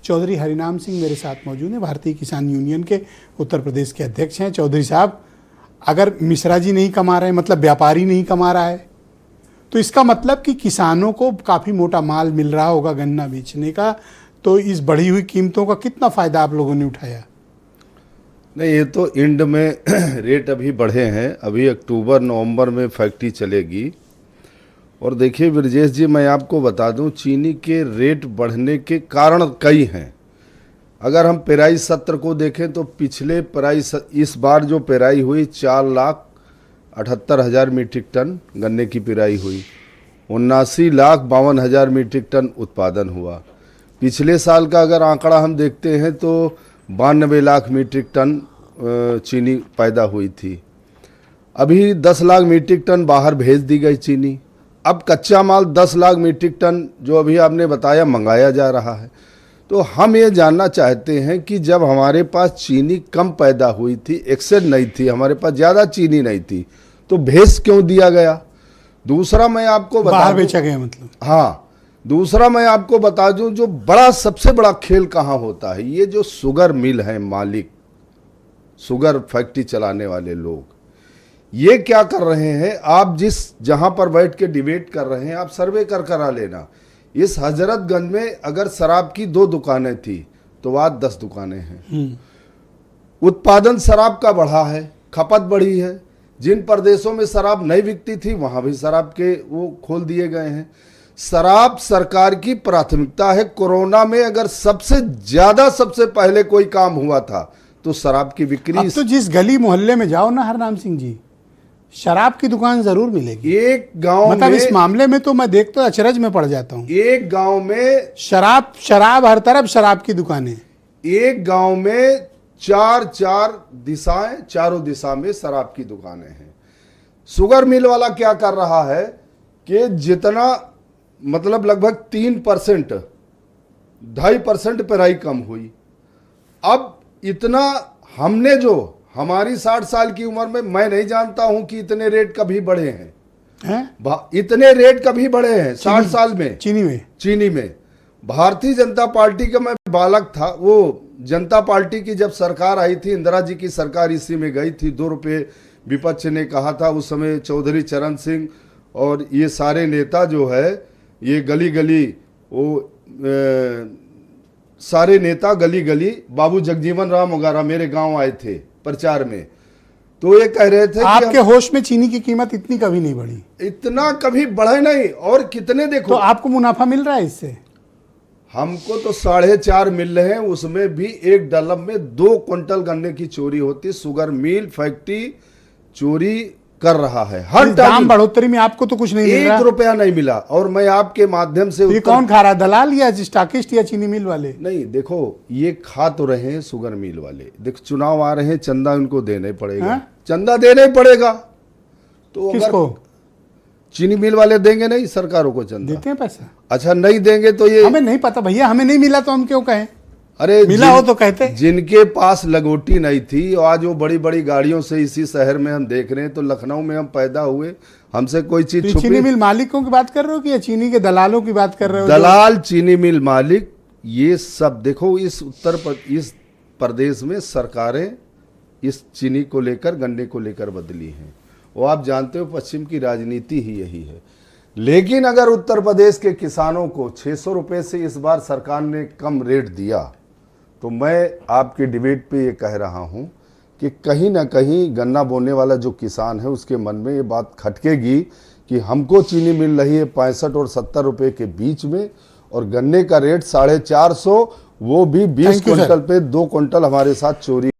चौधरी हरिनाम सिंह मेरे साथ मौजूद हैं, भारतीय किसान यूनियन के उत्तर प्रदेश के अध्यक्ष हैं। चौधरी साहब, अगर मिश्रा जी नहीं कमा रहे हैं, मतलब व्यापारी नहीं कमा रहा है, तो इसका मतलब कि किसानों को काफ़ी मोटा माल मिल रहा होगा गन्ना बेचने का, तो इस बढ़ी हुई कीमतों का कितना फ़ायदा आप लोगों ने उठाया? नहीं, ये तो इंड में रेट अभी बढ़े हैं। अभी अक्टूबर नवंबर में फैक्ट्री चलेगी। और देखिए ब्रजेश जी, मैं आपको बता दूं, चीनी के रेट बढ़ने के कारण कई हैं। अगर हम पेराई सत्र को देखें तो पिछले पेराई इस बार जो पेराई हुई 4,78,000 मीट्रिक टन गन्ने की पेराई हुई, 79,52,000 मीट्रिक टन उत्पादन हुआ। पिछले साल का अगर आंकड़ा हम देखते हैं तो 92 लाख मीट्रिक टन चीनी पैदा हुई थी। अभी 10 लाख मीट्रिक टन बाहर भेज दी गई चीनी। अब कच्चा माल 10 लाख मीट्रिक टन जो अभी आपने बताया मंगाया जा रहा है। तो हम ये जानना चाहते हैं कि जब हमारे पास चीनी कम पैदा हुई थी, एक्सेस नहीं थी, हमारे पास ज़्यादा चीनी नहीं थी, तो भेज क्यों दिया गया? दूसरा मैं आपको बता दूं, बेचा गया मतलब, हाँ, दूसरा मैं आपको बता दूं, जो सबसे बड़ा खेल कहाँ होता है, ये जो शुगर मिल है मालिक, शुगर फैक्ट्री चलाने वाले लोग, ये क्या कर रहे हैं? आप जहां पर बैठ के डिबेट कर रहे हैं, आप सर्वे करा लेना। इस हजरतगंज में अगर शराब की 2 दुकानें थी तो आज 10 दुकानें हैं। उत्पादन शराब का बढ़ा है, खपत बढ़ी है। जिन प्रदेशों में शराब नहीं बिकती थी वहां भी शराब के वो खोल दिए गए हैं। शराब सरकार की प्राथमिकता है। कोरोना में अगर सबसे पहले कोई काम हुआ था तो शराब की बिक्री। अब तो जिस गली मोहल्ले में जाओ ना हरनाम सिंह जी, शराब की दुकान जरूर मिलेगी। एक गांव मतलब में, इस मामले में तो मैं देखता तो अचरज में पड़ जाता हूँ। एक गांव में शराब हर तरफ शराब की दुकानें। एक गांव में 4 दिशाएं, चारों दिशा में शराब की दुकानें हैं। शुगर मिल वाला क्या कर रहा है कि जितना मतलब लगभग 3%, 2.5% पेराई कम हुई। अब इतना हमने जो हमारी 60 साल की उम्र में, मैं नहीं जानता हूं कि इतने रेट कभी बढ़े हैं। इतने रेट कभी बढ़े हैं 60 साल में चीनी में। भारतीय जनता पार्टी का मैं बालक था। वो जनता पार्टी की जब सरकार आई थी, इंदिरा जी की सरकार इसी में गई थी। 2 रुपये विपक्ष ने कहा था उस समय। चौधरी चरण सिंह और ये सारे नेता जो है, ये गली गली वो सारे नेता गली गली, बाबू जगजीवन राम वगैरह मेरे गांव आए थे प्रचार में। तो ये कह रहे थे आपके होश में चीनी की कीमत इतनी कभी नहीं बढ़ी, इतना कभी बढ़े नहीं। और कितने देखो, तो आपको मुनाफा मिल रहा है इससे? हमको तो 4.5 मिल रहे हैं, उसमें भी एक डलब में 2 क्विंटल गन्ने की चोरी होती। शुगर मिल फैक्ट्री चोरी कर रहा है। हर दाम बढ़ोतरी में आपको तो कुछ नहीं मिल रहा? 1 रुपया नहीं मिला। और मैं आपके माध्यम से, ये कौन खा रहा, दलाल या स्टॉकिस्ट या चीनी मिल वाले? नहीं, देखो ये खा तो रहे हैं शुगर मिल वाले। देखो चुनाव आ रहे हैं, चंदा उनको देना ही पड़ेगा। चंदा देना ही पड़ेगा। तो किसको? चीनी मिल वाले देंगे नहीं सरकारों को चंदा? देते हैं पैसा। अच्छा, नहीं देंगे तो ये हमें नहीं पता भैया, हमें नहीं मिला तो हम क्यों कहें? अरे मिला हो तो कहते। जिनके पास लगोटी नहीं थी, आज वो बड़ी बड़ी गाड़ियों से इसी शहर में हम देख रहे हैं। तो लखनऊ में हम पैदा हुए, हमसे कोई चीज छुपी? चीनी मिल मालिकों की बात कर रहे हो कि या चीनी के दलालों की बात कर रहे हो? दलाल, चीनी मिल मालिक, ये सब देखो। इस इस प्रदेश में सरकारें इस चीनी को लेकर, गन्ने को लेकर बदली हैं। वो आप जानते हो पश्चिम की राजनीति ही यही है। लेकिन अगर उत्तर प्रदेश के किसानों को 600 रुपये से इस बार सरकार ने कम रेट दिया, तो मैं आपके डिबेट पे ये कह रहा हूँ कि कहीं ना कहीं गन्ना बोने वाला जो किसान है उसके मन में ये बात खटकेगी कि हमको चीनी मिल रही है 65 और 70 रुपये के बीच में, और गन्ने का रेट 450, वो भी 20 क्विंटल पे 2 क्विंटल हमारे साथ चोरी।